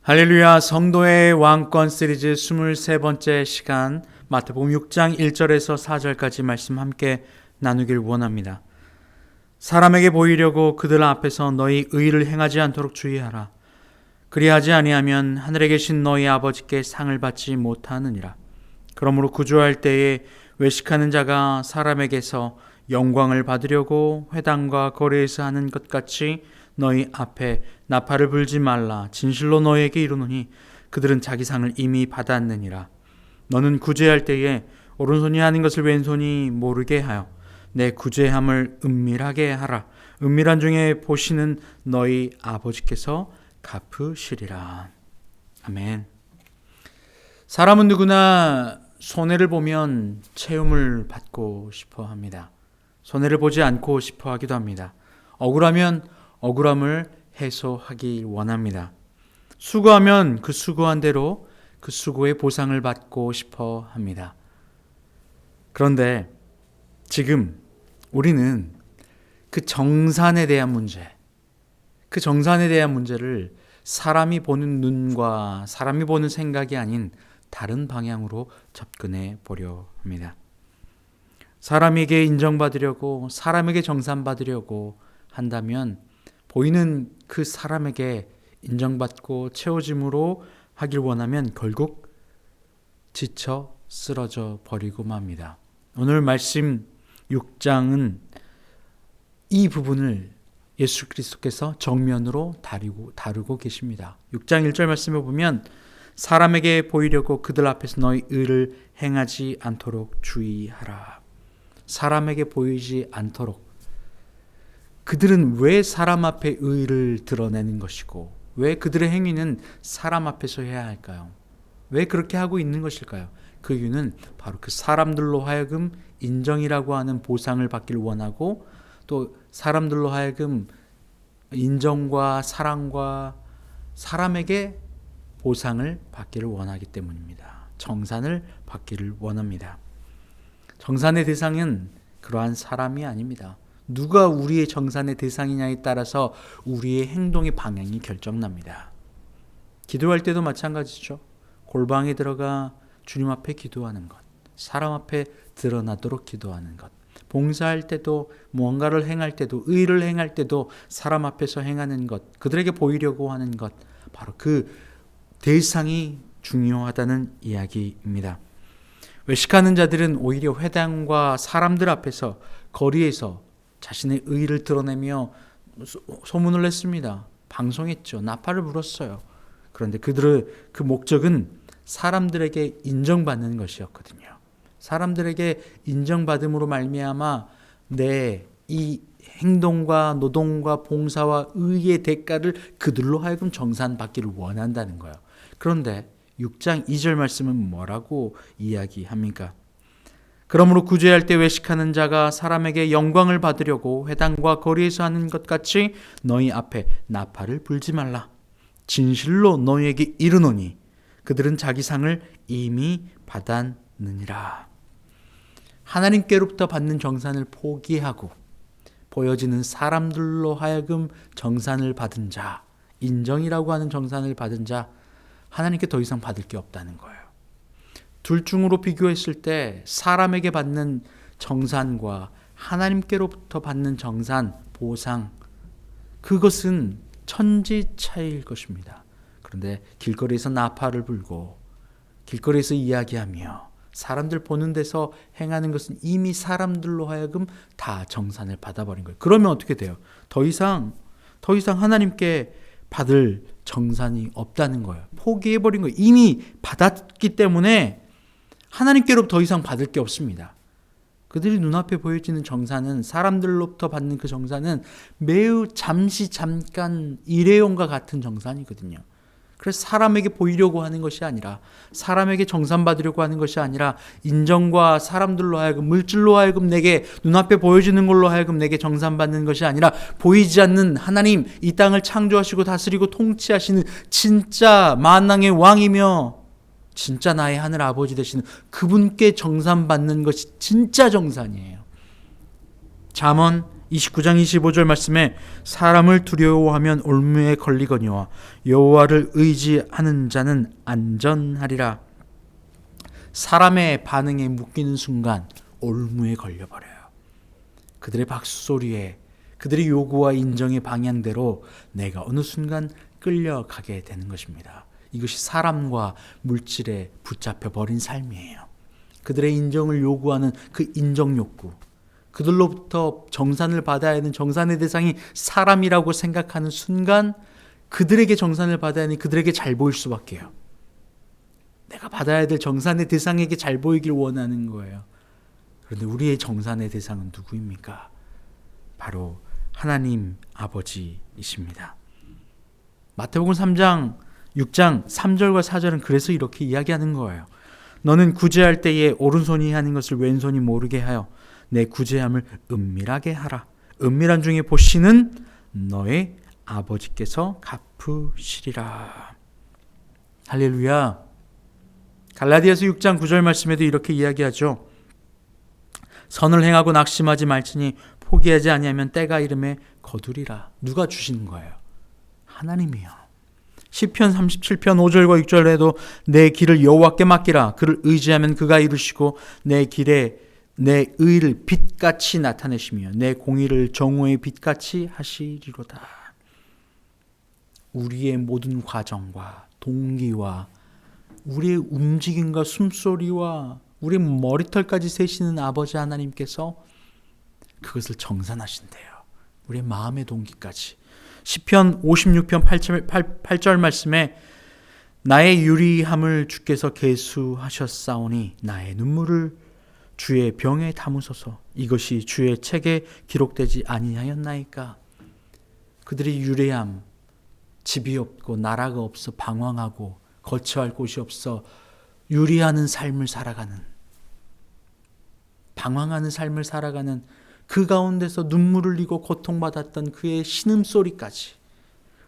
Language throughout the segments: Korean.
할렐루야. 성도의 왕권 시리즈 23번째 시간, 마태복음 6장 1절에서 4절까지 말씀 함께 나누길 원합니다. 사람에게 보이려고 그들 앞에서 너희 의를 행하지 않도록 주의하라. 그리하지 아니하면 하늘에 계신 너희 아버지께 상을 받지 못하느니라. 그러므로 구조할 때에 외식하는 자가 사람에게서 영광을 받으려고 회당과 거리에서 하는 것 같이 너희 앞에 나팔을 불지 말라. 진실로 너희에게 이르노니 그들은 자기 상을 이미 받았느니라. 너는 구제할 때에 오른손이 하는 것을 왼손이 모르게 하여 내 구제함을 은밀하게 하라. 은밀한 중에 보시는 너희 아버지께서 갚으시리라. 아멘. 사람은 누구나 손해를 보면 채움을 받고 싶어 합니다. 손해를 보지 않고 싶어 하기도 합니다. 억울하면 억울함을 해소하기 원합니다. 수고하면 그 수고한 대로 그 수고의 보상을 받고 싶어 합니다. 그런데 지금 우리는 그 정산에 대한 문제를 사람이 보는 눈과 사람이 보는 생각이 아닌 다른 방향으로 접근해 보려 합니다. 사람에게 인정받으려고, 사람에게 정산받으려고 한다면 보이는 그 사람에게 인정받고 채워짐으로 하길 원하면 결국 지쳐 쓰러져 버리고 맙니다. 오늘 말씀 6장은 이 부분을 예수 그리스도께서 정면으로 다루고 계십니다. 6장 1절 말씀을 보면 사람에게 보이려고 그들 앞에서 너희 의를 행하지 않도록 주의하라. 사람에게 보이지 않도록. 그들은 왜 사람 앞에 의를 드러내는 것이고 왜 그들의 행위는 사람 앞에서 해야 할까요? 왜 그렇게 하고 있는 것일까요? 그 이유는 바로 그 사람들로 하여금 인정이라고 하는 보상을 받길 원하고 또 사람들로 하여금 인정과 사랑과 사람에게 보상을 받기를 원하기 때문입니다. 정산을 받기를 원합니다. 정산의 대상은 그러한 사람이 아닙니다. 누가 우리의 정산의 대상이냐에 따라서 우리의 행동의 방향이 결정납니다. 기도할 때도 마찬가지죠. 골방에 들어가 주님 앞에 기도하는 것, 사람 앞에 드러나도록 기도하는 것, 봉사할 때도 무언가를 행할 때도 의를 행할 때도 사람 앞에서 행하는 것, 그들에게 보이려고 하는 것, 바로 그 대상이 중요하다는 이야기입니다. 외식하는 자들은 오히려 회당과 사람들 앞에서 거리에서 자신의 의를 드러내며 소문을 냈습니다. 방송했죠. 나팔을 불었어요. 그런데 그들의 그 목적은 사람들에게 인정받는 것이었거든요. 사람들에게 인정받음으로 말미암아 내 이 행동과 노동과 봉사와 의의 대가를 그들로 하여금 정산받기를 원한다는 거예요. 그런데 6장 2절 말씀은 뭐라고 이야기합니까? 그러므로 구제할 때 외식하는 자가 사람에게 영광을 받으려고 회당과 거리에서 하는 것 같이 너희 앞에 나팔을 불지 말라. 진실로 너희에게 이르노니 그들은 자기 상을 이미 받았느니라. 하나님께로부터 받는 정산을 포기하고 보여지는 사람들로 하여금 정산을 받은 자, 인정이라고 하는 정산을 받은 자, 하나님께 더 이상 받을 게 없다는 거예요. 둘 중으로 비교했을 때 사람에게 받는 정산과 하나님께로부터 받는 정산, 보상, 그것은 천지 차이일 것입니다. 그런데 길거리에서 나팔을 불고 길거리에서 이야기하며 사람들 보는 데서 행하는 것은 이미 사람들로 하여금 다 정산을 받아버린 거예요. 그러면 어떻게 돼요? 더 이상 하나님께 받을 정산이 없다는 거예요. 포기해버린 거예요. 이미 받았기 때문에 하나님께로부터 더 이상 받을 게 없습니다. 그들이 눈앞에 보여지는 정산은, 사람들로부터 받는 그 정산은 매우 잠깐 일회용과 같은 정산이거든요. 그래서 사람에게 보이려고 하는 것이 아니라, 사람에게 정산받으려고 하는 것이 아니라, 인정과 사람들로 하여금, 물질로 하여금 내게 눈앞에 보여지는 걸로 하여금 내게 정산받는 것이 아니라, 보이지 않는 하나님, 이 땅을 창조하시고 다스리고 통치하시는 진짜 만왕의 왕이며 진짜 나의 하늘 아버지 되시는 그분께 정산받는 것이 진짜 정산이에요. 잠언 29장 25절 말씀에 사람을 두려워하면 올무에 걸리거니와 여호와를 의지하는 자는 안전하리라. 사람의 반응에 묶이는 순간 올무에 걸려버려요. 그들의 박수소리에, 그들의 요구와 인정의 방향대로 내가 어느 순간 끌려가게 되는 것입니다. 이것이 사람과 물질에 붙잡혀 버린 삶이에요. 그들의 인정을 요구하는 그 인정 욕구, 그들로부터 정산을 받아야 하는 정산의 대상이 사람이라고 생각하는 순간 그들에게 정산을 받아야 하니 그들에게 잘 보일 수밖에요. 내가 받아야 될 정산의 대상에게 잘 보이길 원하는 거예요. 그런데 우리의 정산의 대상은 누구입니까? 바로 하나님 아버지이십니다. 마태복음 3장 6장 3절과 4절은 그래서 이렇게 이야기하는 거예요. 너는 구제할 때에 오른손이 하는 것을 왼손이 모르게 하여 내 구제함을 은밀하게 하라. 은밀한 중에 보시는 너의 아버지께서 갚으시리라. 할렐루야. 갈라디아서 6장 9절 말씀에도 이렇게 이야기하죠. 선을 행하고 낙심하지 말지니 포기하지 아니하면 때가 이름에 거두리라. 누가 주시는 거예요? 하나님이요. 시편 37편 5절과 6절에도 내 길을 여호와께 맡기라. 그를 의지하면 그가 이루시고 내 길에 내 의를 빛같이 나타내시며 내 공의를 정오의 빛같이 하시리로다. 우리의 모든 과정과 동기와 우리의 움직임과 숨소리와 우리의 머리털까지 세시는 아버지 하나님께서 그것을 정산하신대요. 우리의 마음의 동기까지. 시편 56편 8절 말씀에 나의 유리함을 주께서 계수하셨사오니 나의 눈물을 주의 병에 담으소서. 이것이 주의 책에 기록되지 아니하였나이까. 그들의 유리함, 집이 없고 나라가 없어 방황하고 거처할 곳이 없어 유리하는 삶을 살아가는, 방황하는 삶을 살아가는 그 가운데서 눈물을 흘리고 고통받았던 그의 신음소리까지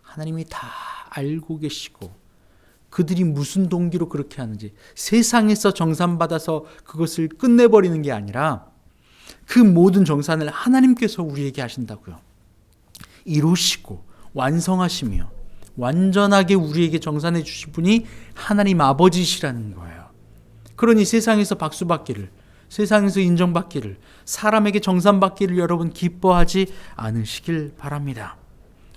하나님이 다 알고 계시고 그들이 무슨 동기로 그렇게 하는지, 세상에서 정산받아서 그것을 끝내버리는 게 아니라 그 모든 정산을 하나님께서 우리에게 하신다고요. 이루시고 완성하시며 완전하게 우리에게 정산해 주실 분이 하나님 아버지시라는 거예요. 그러니 세상에서 박수받기를, 세상에서 인정받기를, 사람에게 정산받기를 여러분 기뻐하지 않으시길 바랍니다.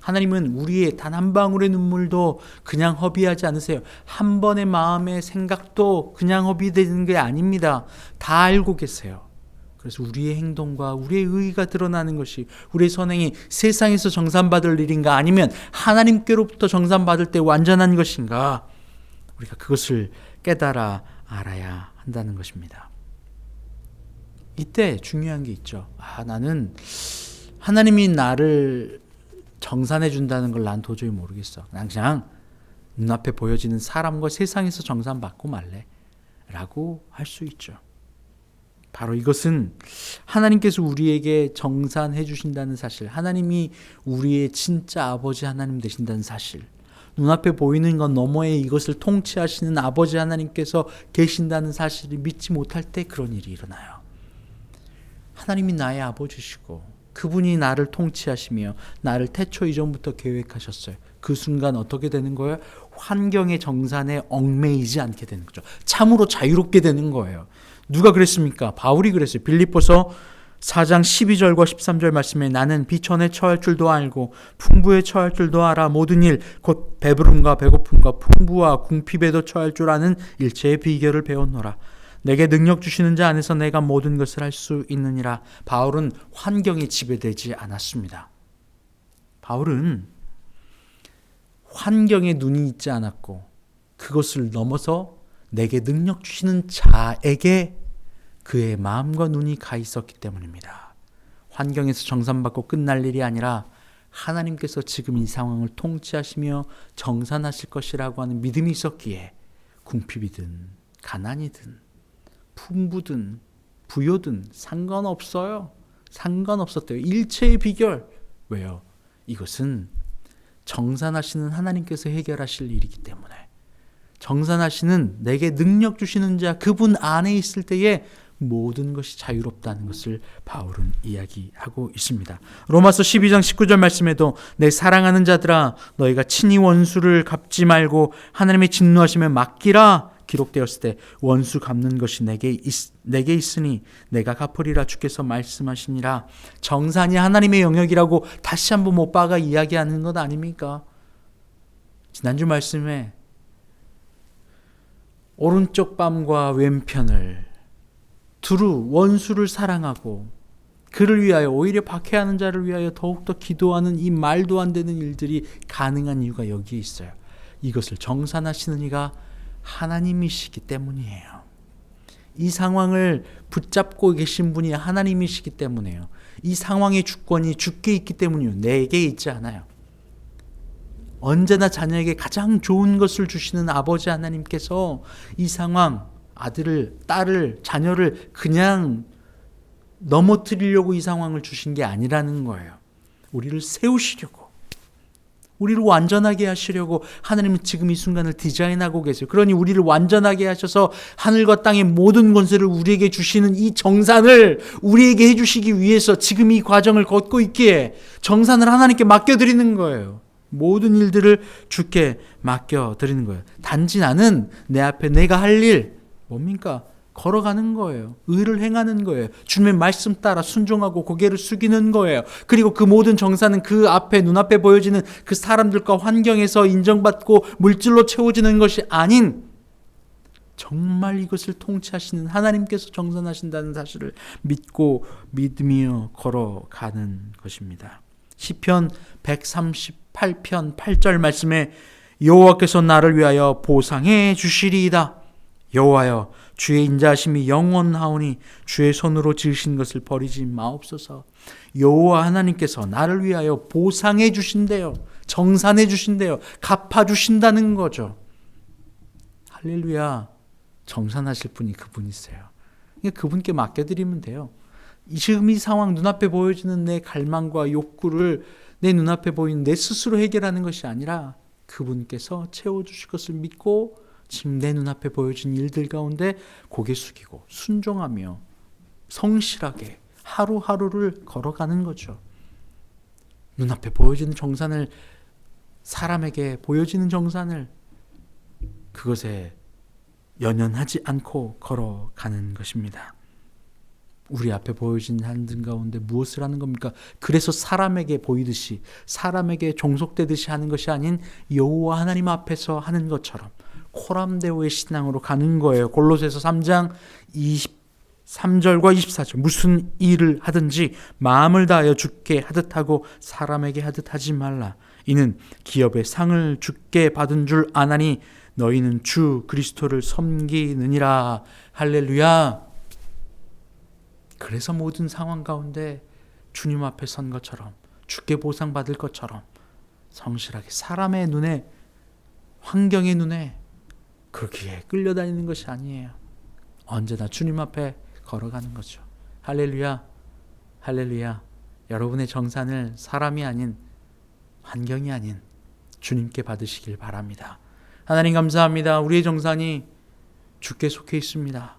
하나님은 우리의 단 한 방울의 눈물도 그냥 허비하지 않으세요. 한 번의 마음의 생각도 그냥 허비되는 게 아닙니다. 다 알고 계세요. 그래서 우리의 행동과 우리의 의의가 드러나는 것이, 우리의 선행이 세상에서 정산받을 일인가 아니면 하나님께로부터 정산받을 때 완전한 것인가, 우리가 그것을 깨달아 알아야 한다는 것입니다. 이때 중요한 게 있죠. 나는 하나님이 나를 정산해 준다는 걸 난 도저히 모르겠어. 난 그냥 눈앞에 보여지는 사람과 세상에서 정산받고 말래 라고 할 수 있죠. 바로 이것은 하나님께서 우리에게 정산해 주신다는 사실, 하나님이 우리의 진짜 아버지 하나님 되신다는 사실, 눈앞에 보이는 것 너머에 이것을 통치하시는 아버지 하나님께서 계신다는 사실을 믿지 못할 때 그런 일이 일어나요. 하나님이 나의 아버지시고 그분이 나를 통치하시며 나를 태초 이전부터 계획하셨어요. 그 순간 어떻게 되는 거예요? 환경의 정산에 얽매이지 않게 되는 거죠. 참으로 자유롭게 되는 거예요. 누가 그랬습니까? 바울이 그랬어요. 빌립보서 4장 12절과 13절 말씀에 나는 비천에 처할 줄도 알고 풍부에 처할 줄도 알아. 모든 일 곧 배부름과 배고픔과 풍부와 궁핍에도 처할 줄 아는 일체의 비결을 배웠노라. 내게 능력 주시는 자 안에서 내가 모든 것을 할 수 있느니라. 바울은 환경에 지배되지 않았습니다. 바울은 환경에 눈이 있지 않았고 그것을 넘어서 내게 능력 주시는 자에게 그의 마음과 눈이 가 있었기 때문입니다. 환경에서 정산받고 끝날 일이 아니라 하나님께서 지금 이 상황을 통치하시며 정산하실 것이라고 하는 믿음이 있었기에 궁핍이든 가난이든 풍부든 부요든 상관없어요. 상관없었대요. 일체의 비결. 왜요? 이것은 정산하시는 하나님께서 해결하실 일이기 때문에, 정산하시는 내게 능력 주시는 자 그분 안에 있을 때에 모든 것이 자유롭다는 것을 바울은 이야기하고 있습니다. 로마서 12장 19절 말씀에도 내 사랑하는 자들아 너희가 친히 원수를 갚지 말고 하나님의 진노하심에 맡기라 기록되었을 때 원수 갚는 것이 내게 있으니 내가 갚으리라 주께서 말씀하시니라. 정산이 하나님의 영역이라고 다시 한번 모빠가 이야기하는 것 아닙니까? 지난주 말씀에 오른쪽 뺨과 왼편을 두루 원수를 사랑하고 그를 위하여 오히려 박해하는 자를 위하여 더욱더 기도하는 이 말도 안 되는 일들이 가능한 이유가 여기에 있어요. 이것을 정산하시는 이가 하나님이시기 때문이에요. 이 상황을 붙잡고 계신 분이 하나님이시기 때문에요. 이 상황의 주권이 주께 있기 때문이요. 내게 있지 않아요. 언제나 자녀에게 가장 좋은 것을 주시는 아버지 하나님께서 이 상황, 아들을, 딸을, 자녀를 그냥 넘어뜨리려고 이 상황을 주신 게 아니라는 거예요. 우리를 세우시려고, 우리를 완전하게 하시려고 하나님은 지금 이 순간을 디자인하고 계세요. 그러니 우리를 완전하게 하셔서 하늘과 땅의 모든 권세를 우리에게 주시는 이 정산을 우리에게 해주시기 위해서 지금 이 과정을 걷고 있기에 정산을 하나님께 맡겨드리는 거예요. 모든 일들을 주께 맡겨드리는 거예요. 단지 나는 내 앞에 내가 할 일 뭡니까? 걸어가는 거예요. 의를 행하는 거예요. 주님의 말씀 따라 순종하고 고개를 숙이는 거예요. 그리고 그 모든 정사는 그 앞에 눈앞에 보여지는 그 사람들과 환경에서 인정받고 물질로 채워지는 것이 아닌 정말 이것을 통치하시는 하나님께서 정산하신다는 사실을 믿고 믿으며 걸어가는 것입니다. 시편 138편 8절 말씀에 여호와께서 나를 위하여 보상해 주시리이다. 여호와여 주의 인자하심이 영원하오니 주의 손으로 지으신 것을 버리지 마옵소서. 여호와 하나님께서 나를 위하여 보상해 주신대요. 정산해 주신대요. 갚아 주신다는 거죠. 할렐루야. 정산하실 분이 그분이세요. 그분께 맡겨드리면 돼요. 지금 이 상황 눈앞에 보여지는 내 갈망과 욕구를 내 눈앞에 보이는 내 스스로 해결하는 것이 아니라 그분께서 채워주실 것을 믿고 지금 내 눈앞에 보여진 일들 가운데 고개 숙이고 순종하며 성실하게 하루하루를 걸어가는 거죠. 눈앞에 보여지는 정산을, 사람에게 보여지는 정산을 그것에 연연하지 않고 걸어가는 것입니다. 우리 앞에 보여진 한들 가운데 무엇을 하는 겁니까? 그래서 사람에게 보이듯이, 사람에게 종속되듯이 하는 것이 아닌 여호와 하나님 앞에서 하는 것처럼 코람데오의 신앙으로 가는 거예요. 골로새서 3장 23절과 24절 무슨 일을 하든지 마음을 다하여 주께 하듯 하고 사람에게 하듯 하지 말라. 이는 기업의 상을 주께 받은 줄 아나니 너희는 주 그리스도를 섬기느니라. 할렐루야. 그래서 모든 상황 가운데 주님 앞에 선 것처럼, 주께 보상받을 것처럼 성실하게 사람의 눈에, 환경의 눈에 그렇게 끌려다니는 것이 아니에요. 언제나 주님 앞에 걸어가는 거죠. 할렐루야. 할렐루야. 여러분의 정산을 사람이 아닌, 환경이 아닌 주님께 받으시길 바랍니다. 하나님 감사합니다. 우리의 정산이 주께 속해 있습니다.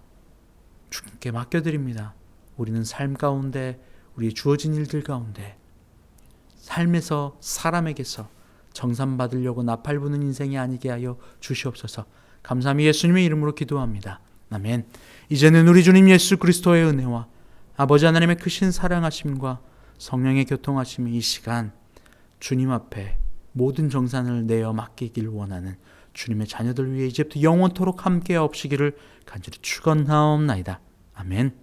주님께 맡겨드립니다. 우리는 삶 가운데, 우리의 주어진 일들 가운데, 삶에서, 사람에게서 정산받으려고 나팔부는 인생이 아니게 하여 주시옵소서. 감사함이 예수님의 이름으로 기도합니다. 아멘. 이제는 우리 주님 예수 그리스도의 은혜와 아버지 하나님의 크신 사랑하심과 성령의 교통하심이 이 시간 주님 앞에 모든 정산을 내어 맡기길 원하는 주님의 자녀들 위해 이제부터 영원토록 함께 없으기를 간절히 축원하옵나이다. 아멘.